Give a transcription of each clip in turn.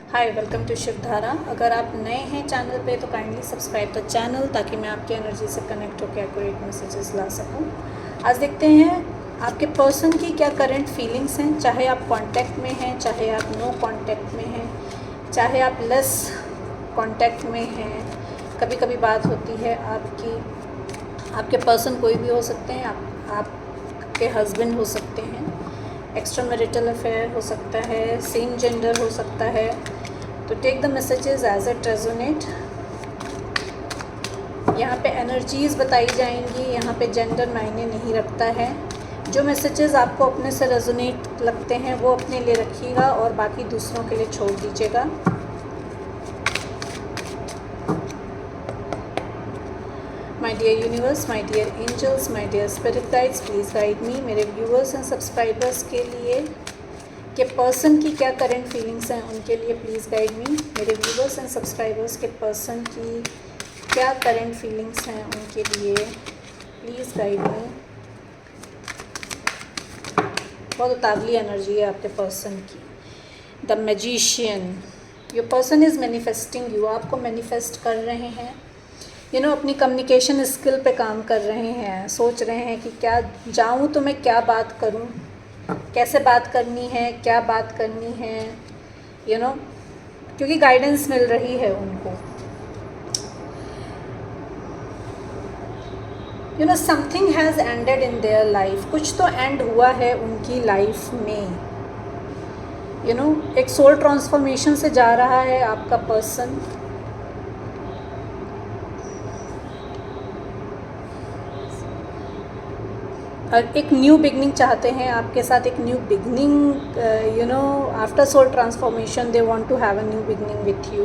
Hi, welcome to Shivdhara. अगर आप नए हैं चैनल पे तो काइंडली सब्सक्राइब द चैनल ताकि मैं आपकी एनर्जी से कनेक्ट होकर एक्यूरेट मैसेजेस ला सकूं। आज देखते हैं आपके पर्सन की क्या करंट फीलिंग्स हैं, चाहे आप कांटेक्ट में हैं, चाहे आप नो कांटेक्ट में हैं, चाहे आप लेस कांटेक्ट में हैं। कभी कभी बात होती है आपके पर्सन कोई भी हो सकते हैं, आपके हस्बैंड हो सकते हैं, एक्स्ट्रा मैरिटल अफेयर हो सकता है, सेम जेंडर हो सकता है। तो take the messages as it resonate. यहाँ पे एनर्जीज़ बताई जाएंगी, यहाँ पे जेंडर मायने नहीं रखता है। जो मैसेजेस आपको अपने से रेजोनेट लगते हैं वो अपने लिए रखिएगा और बाकी दूसरों के लिए छोड़ दीजिएगा। My dear universe, my dear angels, my dear spirit guides, please guide me. मेरे व्यूअर्स एंड सब्सक्राइबर्स के लिए कि पर्सन की क्या करंट फीलिंग्स हैं उनके लिए प्लीज़ गाइड मी। मेरे व्यूअर्स एंड सब्सक्राइबर्स के पर्सन की क्या करंट फीलिंग्स हैं उनके लिए प्लीज़ गाइड मी। बहुत उतावली एनर्जी है आपके पर्सन की। The magician, your person is manifesting you. आपको मैनिफेस्ट कर रहे हैं, अपनी कम्युनिकेशन स्किल पे काम कर रहे हैं। सोच रहे हैं कि क्या जाऊँ तो मैं क्या बात करूँ, कैसे बात करनी है, क्या बात करनी है, क्योंकि गाइडेंस मिल रही है उनको। Something has ended in their life. कुछ तो एंड हुआ है उनकी लाइफ में। एक सोल ट्रांसफॉर्मेशन से जा रहा है आपका पर्सन। और एक न्यू बिगनिंग चाहते हैं आपके साथ, एक new beginning. After soul transformation they want to have a new beginning with you.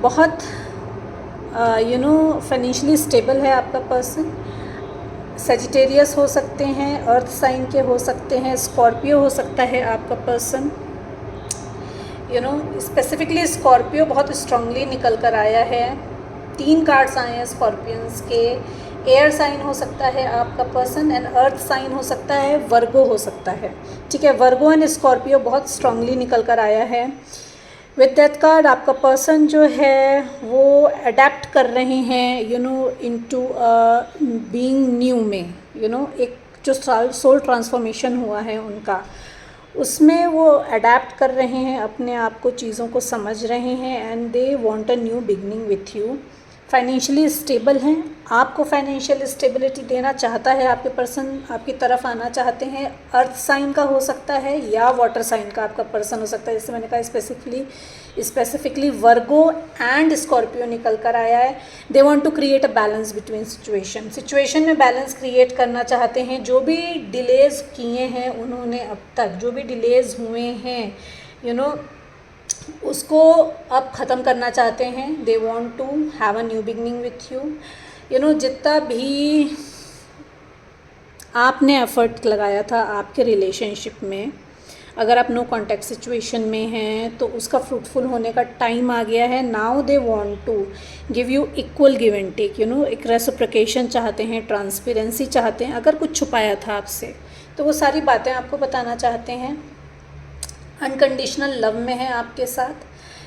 बहुत फाइनेंशियली स्टेबल है आपका पर्सन। सेजिटेरियस हो सकते हैं, अर्थ साइन के हो सकते हैं, स्कॉर्पियो हो सकता है आपका पर्सन। स्पेसिफिकली स्कॉर्पियो बहुत स्ट्रांगली निकल कर आया है। 3 कार्ड्स आए हैं स्कॉर्पियंस के। एयर साइन हो सकता है आपका पर्सन एंड अर्थ साइन हो सकता है, वर्गो हो सकता है। ठीक है, वर्गो एंड स्कॉर्पियो बहुत स्ट्रांगली निकल कर आया है। विद दैट कार्ड आपका पर्सन जो है वो अडेप्ट कर रहे हैं इनटू बीइंग न्यू में। एक जो सोल ट्रांसफॉर्मेशन हुआ है उनका, उसमें वो अडेप्ट कर रहे हैं, अपने आप को, चीज़ों को समझ रहे हैं and they want a new beginning with you. Financially stable हैं, आपको फाइनेंशियल स्टेबिलिटी देना चाहता है आपके पर्सन, आपकी तरफ आना चाहते हैं। अर्थ साइन का हो सकता है या वाटर साइन का आपका पर्सन हो सकता है। जैसे मैंने कहा स्पेसिफिकली वर्गो एंड स्कॉर्पियो निकल कर आया है। They want to create a balance between situation में बैलेंस क्रिएट करना चाहते हैं। जो भी डिलेज किए हैं उन्होंने अब तक, जो भी डिलेज हुए हैं उसको अब ख़त्म करना चाहते हैं। They want to have a new beginning with you. जितना भी आपने एफर्ट लगाया था आपके रिलेशनशिप में, अगर आप नो कॉन्टैक्ट सिचुएशन में हैं तो उसका फ्रूटफुल होने का टाइम आ गया है। Now they want to give you equal give and take. एक रेसिप्रोकेशन चाहते हैं, ट्रांसपेरेंसी चाहते हैं। अगर कुछ छुपाया था आपसे तो वो सारी बातें आपको बताना चाहते हैं। अनकंडीशनल लव में है आपके साथ,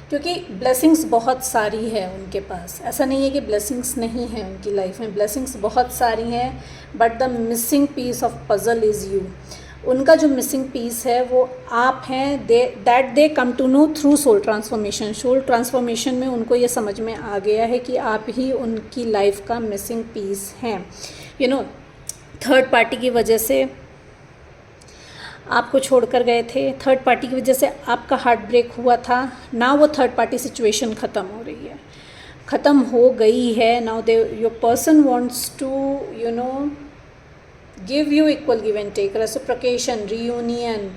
क्योंकि ब्लेसिंग्स बहुत सारी है उनके पास। ऐसा नहीं है कि ब्लेसिंग्स नहीं है उनकी लाइफ में, ब्लेसिंग्स बहुत सारी हैं, but the missing piece of puzzle is you. उनका जो मिसिंग पीस है वो आप हैं। They come to know through soul transformation. Soul transformation में उनको ये समझ में आ गया है कि आप ही उनकी लाइफ का मिसिंग पीस हैं। थर्ड पार्टी की वजह से आपको छोड़कर गए थे, थर्ड पार्टी की वजह से आपका हार्ट ब्रेक हुआ था। ना वो थर्ड पार्टी सिचुएशन ख़त्म हो रही है, ख़त्म हो गई है। Now your person wants to give you equal give and take, reciprocation, reunion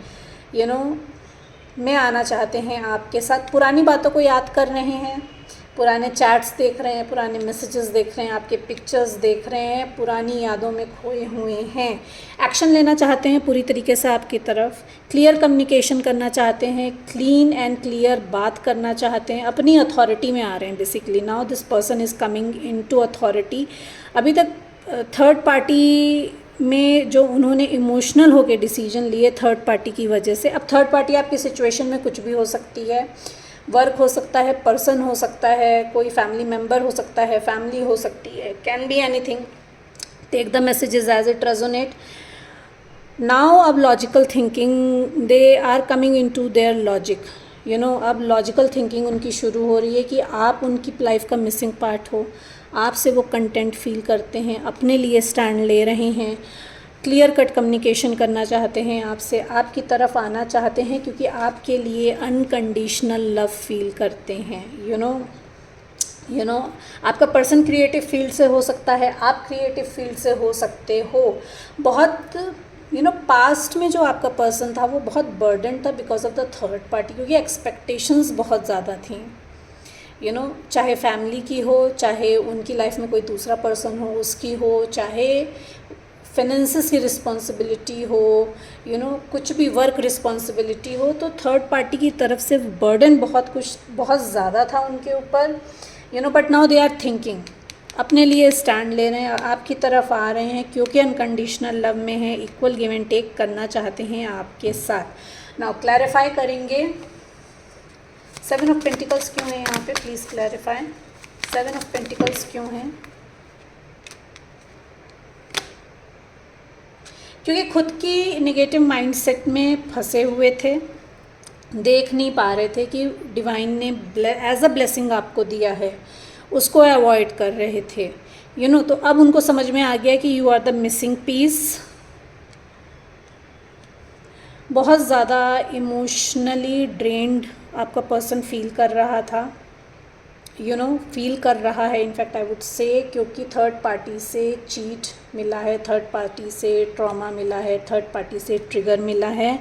में आना चाहते हैं आपके साथ। पुरानी बातों को याद कर रहे हैं, पुराने चैट्स देख रहे हैं, पुराने मैसेजेस देख रहे हैं, आपके पिक्चर्स देख रहे हैं, पुरानी यादों में खोए हुए हैं। एक्शन लेना चाहते हैं पूरी तरीके से आपकी तरफ, क्लियर कम्युनिकेशन करना चाहते हैं, क्लीन एंड क्लियर बात करना चाहते हैं, अपनी अथॉरिटी में आ रहे हैं basically. Now this person is coming into authority. अभी तक थर्ड पार्टी में जो उन्होंने इमोशनल होकर डिसीजन लिए थर्ड पार्टी की वजह से, अब थर्ड पार्टी आपकी सिचुएशन में कुछ भी हो सकती है। वर्क हो सकता है, पर्सन हो सकता है, कोई फैमिली मेम्बर हो सकता है, फैमिली हो सकती है, can be anything. Take the messages as it resonate. Now अब logical thinking, they are coming in to their logic, you know, अब लॉजिकल थिंकिंग उनकी शुरू हो रही है कि आप उनकी लाइफ का मिसिंग पार्ट हो, आपसे वो कंटेंट फील करते हैं, अपने लिए स्टैंड ले रहे हैं, क्लियर कट कम्युनिकेशन करना चाहते हैं आपसे, आपकी तरफ आना चाहते हैं, क्योंकि आपके लिए अनकंडीशनल लव फील करते हैं। यू नो आपका पर्सन क्रिएटिव फील्ड से हो सकता है, आप क्रिएटिव फील्ड से हो सकते हो। बहुत पास्ट में जो आपका पर्सन था वो बहुत बर्डन था because of the third party, क्योंकि एक्सपेक्टेशंस बहुत ज़्यादा थी। चाहे फैमिली की हो, चाहे उनकी लाइफ में कोई दूसरा पर्सन हो उसकी हो, चाहे फाइनेंसेस की रिस्पॉन्सिबिलिटी हो, कुछ भी वर्क रिस्पॉन्सिबिलिटी हो, तो थर्ड पार्टी की तरफ से बर्डन बहुत ज़्यादा था उनके ऊपर। But now they are thinking, अपने लिए स्टैंड ले रहे हैं, आपकी तरफ आ रहे हैं, क्योंकि अनकंडीशनल लव में है, इक्वल गिव एंड टेक करना चाहते हैं आपके साथ। नाउ क्लैरिफाई करेंगे 7 ऑफ पेंटिकल्स क्यों है यहाँ पे, प्लीज़ क्लैरिफाई। 7 ऑफ पेंटिकल्स क्यों है? क्योंकि खुद की नेगेटिव माइंडसेट में फंसे हुए थे, देख नहीं पा रहे थे कि डिवाइन ने एज अ ब्लेसिंग आपको दिया है, उसको अवॉइड कर रहे थे। तो अब उनको समझ में आ गया कि you are the missing piece. बहुत ज़्यादा इमोशनली ड्रेन्ड आपका पर्सन फील कर रहा था, फील कर रहा है, इनफैक्ट आई वुड से, क्योंकि थर्ड पार्टी से चीट मिला है, थर्ड पार्टी से ट्रॉमा मिला है, थर्ड पार्टी से ट्रिगर मिला है।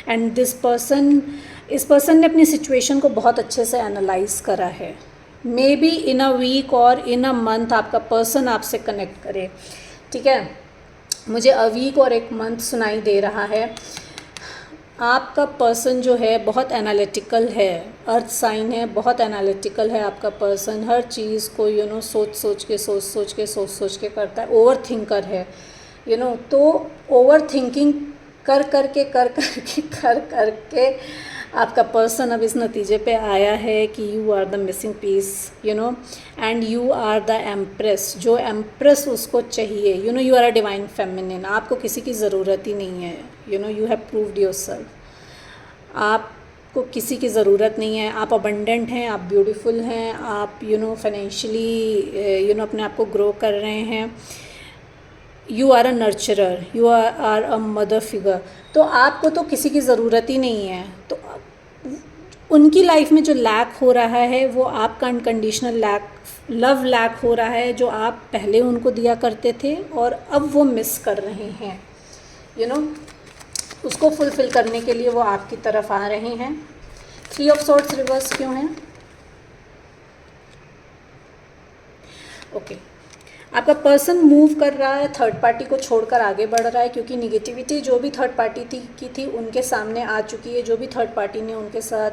एंड इस पर्सन ने अपनी सिचुएशन को बहुत अच्छे से एनालाइज करा है। May be in a week और इन अ मंथ आपका पर्सन आपसे कनेक्ट करे, ठीक है। मुझे अ वीक और एक मंथ सुनाई दे रहा है। आपका पर्सन जो है बहुत एनालिटिकल है, अर्थ साइन है, बहुत एनालिटिकल है आपका पर्सन, हर चीज़ को सोच सोच के करता है, ओवर थिंकर है। तो ओवर थिंकिंग कर करके आपका पर्सन अब इस नतीजे पे आया है कि you are the missing piece, and you are the empress. जो एम्प्रेस उसको चाहिए, you are a divine feminine, आपको किसी की ज़रूरत ही नहीं है, यू हैव प्रूव्ड योरसेल्फ। आपको किसी की ज़रूरत नहीं है, आप अबंडेंट हैं, आप ब्यूटीफुल हैं, आप फाइनेंशियली अपने आप को ग्रो कर रहे हैं, you are a nurturer, you are a mother figure. तो आपको तो किसी की ज़रूरत ही नहीं है। तो उनकी लाइफ में जो लैक हो रहा है वो आपका अनकंडीशनल लव लैक हो रहा है, जो आप पहले उनको दिया करते थे और अब वो मिस कर रहे हैं। उसको फुलफ़िल करने के लिए वो आपकी तरफ आ रहे हैं। 3 ऑफ सॉर्ड्स रिवर्स क्यों है? ओके, आपका पर्सन मूव कर रहा है, थर्ड पार्टी को छोड़कर आगे बढ़ रहा है, क्योंकि निगेटिविटी जो भी थर्ड पार्टी की थी उनके सामने आ चुकी है। जो भी थर्ड पार्टी ने उनके साथ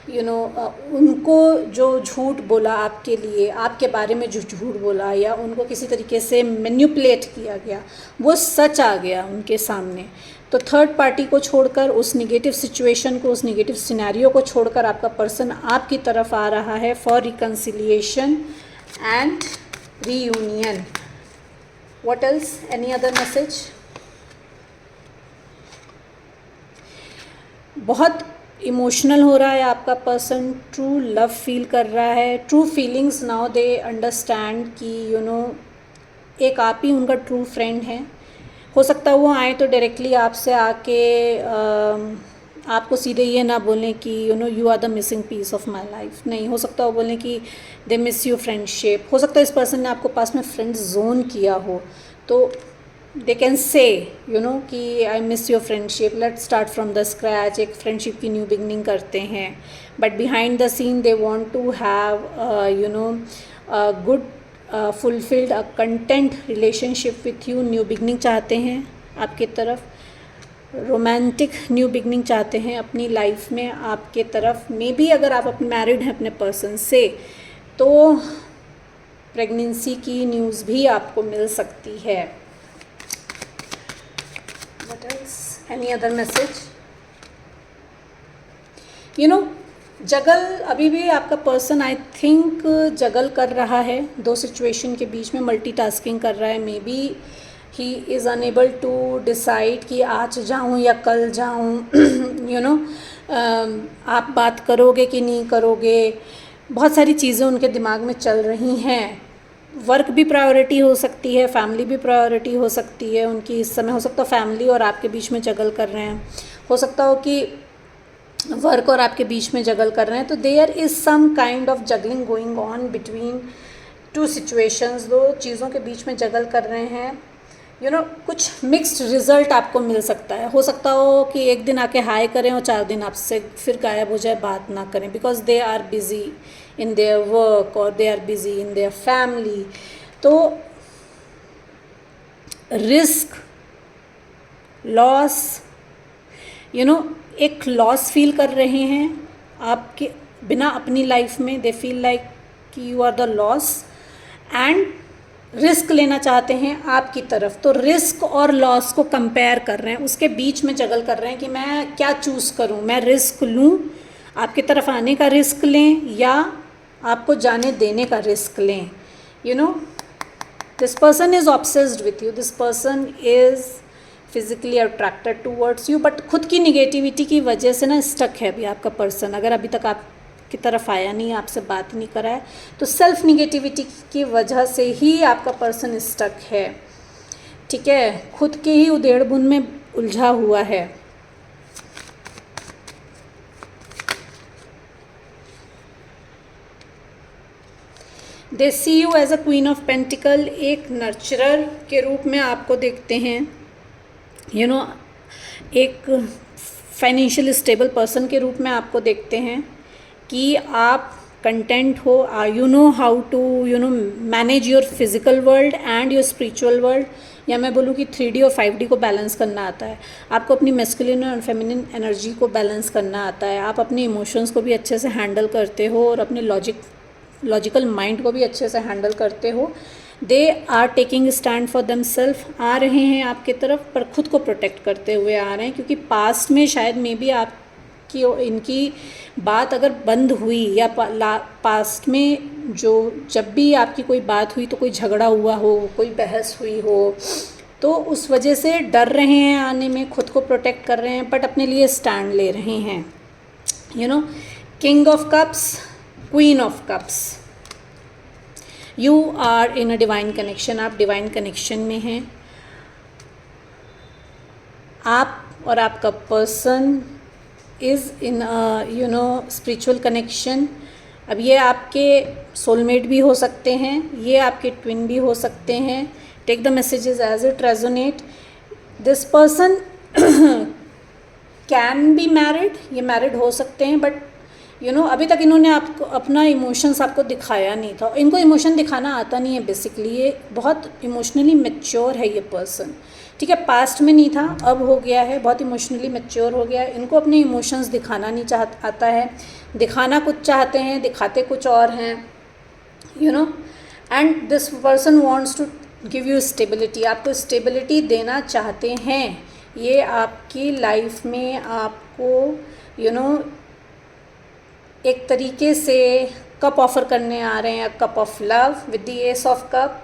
उनको जो झूठ बोला आपके लिए, आपके बारे में जो झूठ बोला, या उनको किसी तरीके से मैनिपुलेट किया गया, वो सच आ गया उनके सामने। तो थर्ड पार्टी को छोड़कर, उस निगेटिव सिचुएशन को, उस निगेटिव सिनेरियो को छोड़कर आपका पर्सन आपकी तरफ आ रहा है for reconciliation and reunion. What else? Any other message? बहुत इमोशनल हो रहा है आपका पर्सन, ट्रू लव फील कर रहा है, true feelings now they understand कि एक आप ही उनका ट्रू फ्रेंड है। हो सकता है वो आए तो डायरेक्टली आपसे आके आपको सीधे ये ना बोलें कि you are the missing piece of my life, नहीं। हो सकता है वो बोलें कि दे मिस यू फ्रेंडशिप। हो सकता है इस पर्सन ने आपको पास में फ्रेंड जोन किया हो, तो दे कैन से कि I miss your friendship, let's start from the scratch, एक फ्रेंडशिप की न्यू बिगनिंग करते हैं। But behind the scene they want to have good fulfilled a content relationship with you. New beginning चाहते हैं आपकी तरफ, romantic new beginning चाहते हैं अपनी लाइफ में आपके तरफ। मे बी अगर आप मैरिड हैं अपने पर्सन से, तो प्रेगनेंसी की न्यूज़ भी आपको मिल सकती है। What else? Any other message? जगल, अभी भी आपका पर्सन आई थिंक जगल कर रहा है, दो सिचुएशन के बीच में मल्टीटास्किंग कर रहा है। Maybe he is unable to decide कि आज जाऊं या कल जाऊं। यू नो, आप बात करोगे कि नहीं करोगे, बहुत सारी चीज़ें उनके दिमाग में चल रही हैं। वर्क भी प्रायोरिटी हो सकती है, फैमिली भी प्रायोरिटी हो सकती है उनकी इस समय। हो सकता है फैमिली और आपके बीच में जगल कर रहे हैं, हो सकता हो कि वर्क और आपके बीच में जगल कर रहे हैं। तो there is some kind of juggling going on between two situations, दो चीज़ों के बीच में जगल कर रहे हैं। यू नो, कुछ मिक्स्ड रिजल्ट आपको मिल सकता है। हो सकता हो कि एक दिन आके हाई करें और 4 दिन आपसे फिर गायब हो जाए, बात ना करें, because they are busy in their work और they are busy in their family. तो रिस्क, लॉस, यू नो, एक लॉस फील कर रहे हैं आपके बिना अपनी लाइफ में। दे फील लाइक कि you are the loss, and risk लेना चाहते हैं आपकी तरफ। तो रिस्क और लॉस को कंपेयर कर रहे हैं, उसके बीच में जगल कर रहे हैं कि मैं क्या चूज़ करूं। मैं रिस्क लूं, आपकी तरफ आने का रिस्क लें, या आपको जाने देने का रिस्क लें। You know, this person is obsessed with you, this person is physically attracted towards you, but खुद की निगेटिविटी की वजह से ना स्टक है अभी आपका पर्सन। अगर अभी तक आपकी तरफ आया नहीं, आपसे बात नहीं करा है, तो सेल्फ निगेटिविटी की वजह से ही आपका पर्सन स्टक है। ठीक है, खुद के ही उधेड़-बुन में उलझा हुआ है। They see you as a queen of pentacle, एक नर्चरर के रूप में आपको देखते हैं। यू नो, एक फाइनेंशियल स्टेबल पर्सन के रूप में आपको देखते हैं कि आप कंटेंट हो, you know how to you know manage your physical world and your spiritual world, या मैं बोलूँ कि 3D और 5D को बैलेंस करना आता है आपको। अपनी मैस्कुलिन और फेमिनिन एनर्जी को बैलेंस करना आता है। आप अपने इमोशंस को भी अच्छे से हैंडल करते हो और अपने लॉजिकल माइंड को भी अच्छे से हैंडल करते हो। They are taking stand for them self, आ रहे हैं आपके तरफ, पर खुद को प्रोटेक्ट करते हुए आ रहे हैं, क्योंकि पास्ट में शायद मे बी आपकी इनकी बात अगर बंद हुई, या पास्ट में जब भी आपकी कोई बात हुई तो कोई झगड़ा हुआ हो, कोई बहस हुई हो, तो उस वजह से डर रहे हैं आने में, खुद को प्रोटेक्ट कर रहे हैं, बट अपने लिए स्टैंड ले रहे हैं। You know, king of cups, queen of cups, you are in a divine connection, आप डिवाइन कनेक्शन में हैं। आप और आपका person is in you know spiritual connection. अब ये आपके सोलमेट भी हो सकते हैं, ये आपके ट्विन भी हो सकते हैं। Take the messages as it resonate. This person can be married, ये मैरिड हो सकते हैं, बट यू नो अभी तक इन्होंने आपको अपना इमोशंस आपको दिखाया नहीं था। इनको इमोशन दिखाना आता नहीं है बेसिकली। ये बहुत इमोशनली मैच्योर है ये पर्सन। ठीक है, पास्ट में नहीं था, अब हो गया है, बहुत इमोशनली मैच्योर हो गया है। इनको अपने इमोशंस दिखाना नहीं आता है, दिखाना कुछ चाहते हैं, दिखाते कुछ और हैं। You know, and this person wants to give you stability, आपको स्टेबिलिटी देना चाहते हैं। ये आपकी लाइफ में आपको यू नो एक तरीके से कप ऑफर करने आ रहे हैं, cup of love with the S of cup,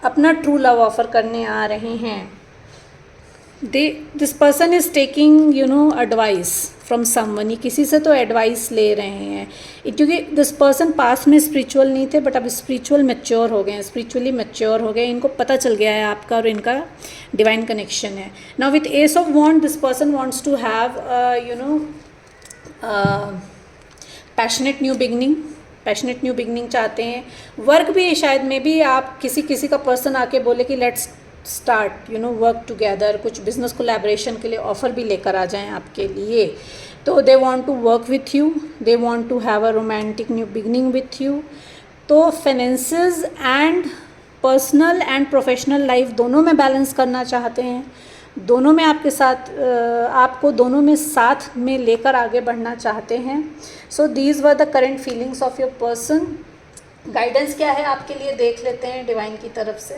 अपना ट्रू लव ऑफर करने आ रहे हैं। This person is taking you know advice from someone, किसी से तो एडवाइस ले रहे हैं, क्योंकि दिस पर्सन पास में स्पिरिचुअल नहीं थे, बट अब स्पिरिचुअल मैच्योर हो गए हैं, स्पिरिचुअली मैच्योर हो गए। इनको पता चल गया है आपका और इनका डिवाइन कनेक्शन है। Now with ace of wand, this person wants to have you know passionate new beginning चाहते हैं। वर्क भी शायद में भी आप किसी का पर्सन आके बोले कि let's start you know work together, कुछ बिजनेस कोलैबोरेशन के लिए ऑफर भी लेकर आ जाएं आपके लिए। तो they want to work with you, they want to have a romantic new beginning with you. तो finances and personal and professional life दोनों में बैलेंस करना चाहते हैं, दोनों में आपके साथ आपको दोनों में साथ में लेकर आगे बढ़ना चाहते हैं। So these were the current feelings of your person. Guidance क्या है आपके लिए देख लेते हैं डिवाइन की तरफ से।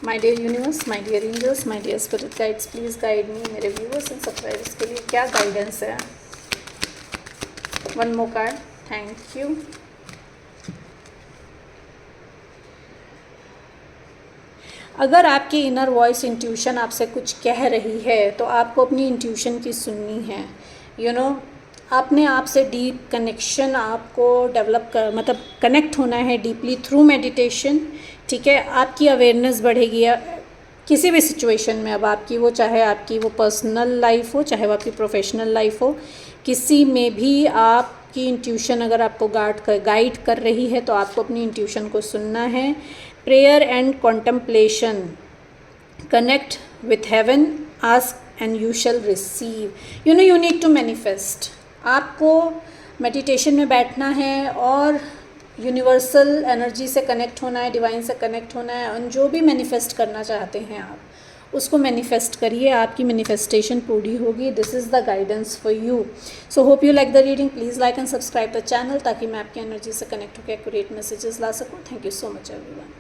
My dear universe, my dear angels, my dear spirit guides, please guide me. मेरे व्यूअर्स एंड सब्सक्राइबर्स के लिए क्या गाइडेंस है? One more card, thank you. अगर आपकी इनर वॉइस इंट्यूशन आपसे कुछ कह रही है तो आपको अपनी इंट्यूशन की सुननी है। यू नो, अपने आप से डीप कनेक्शन आपको डेवलप कर, मतलब कनेक्ट होना है डीपली थ्रू मेडिटेशन। ठीक है, आपकी अवेयरनेस बढ़ेगी किसी भी सिचुएशन में। अब आपकी वो, चाहे आपकी वो पर्सनल लाइफ हो, चाहे वो आपकी प्रोफेशनल लाइफ हो, किसी में भी आपकी इंट्यूशन अगर आपको गाइड कर रही है तो आपको अपनी इंट्यूशन को सुनना है। Prayer and contemplation, connect with heaven, ask and you shall receive. You know, you need to manifest. आपको मेडिटेशन में बैठना है और यूनिवर्सल एनर्जी से कनेक्ट होना है, डिवाइन से कनेक्ट होना है, और जो भी मैनिफेस्ट करना चाहते हैं आप उसको मैनिफेस्ट करिए, आपकी मैनिफेस्टेशन पूरी होगी। This is the guidance for you. So hope you like the reading. Please like and subscribe the channel ताकि मैं आपकी एनर्जी से कनेक्ट होकर एक्यूरेट मैसेजेस ला सकूँ। Thank you so much everyone.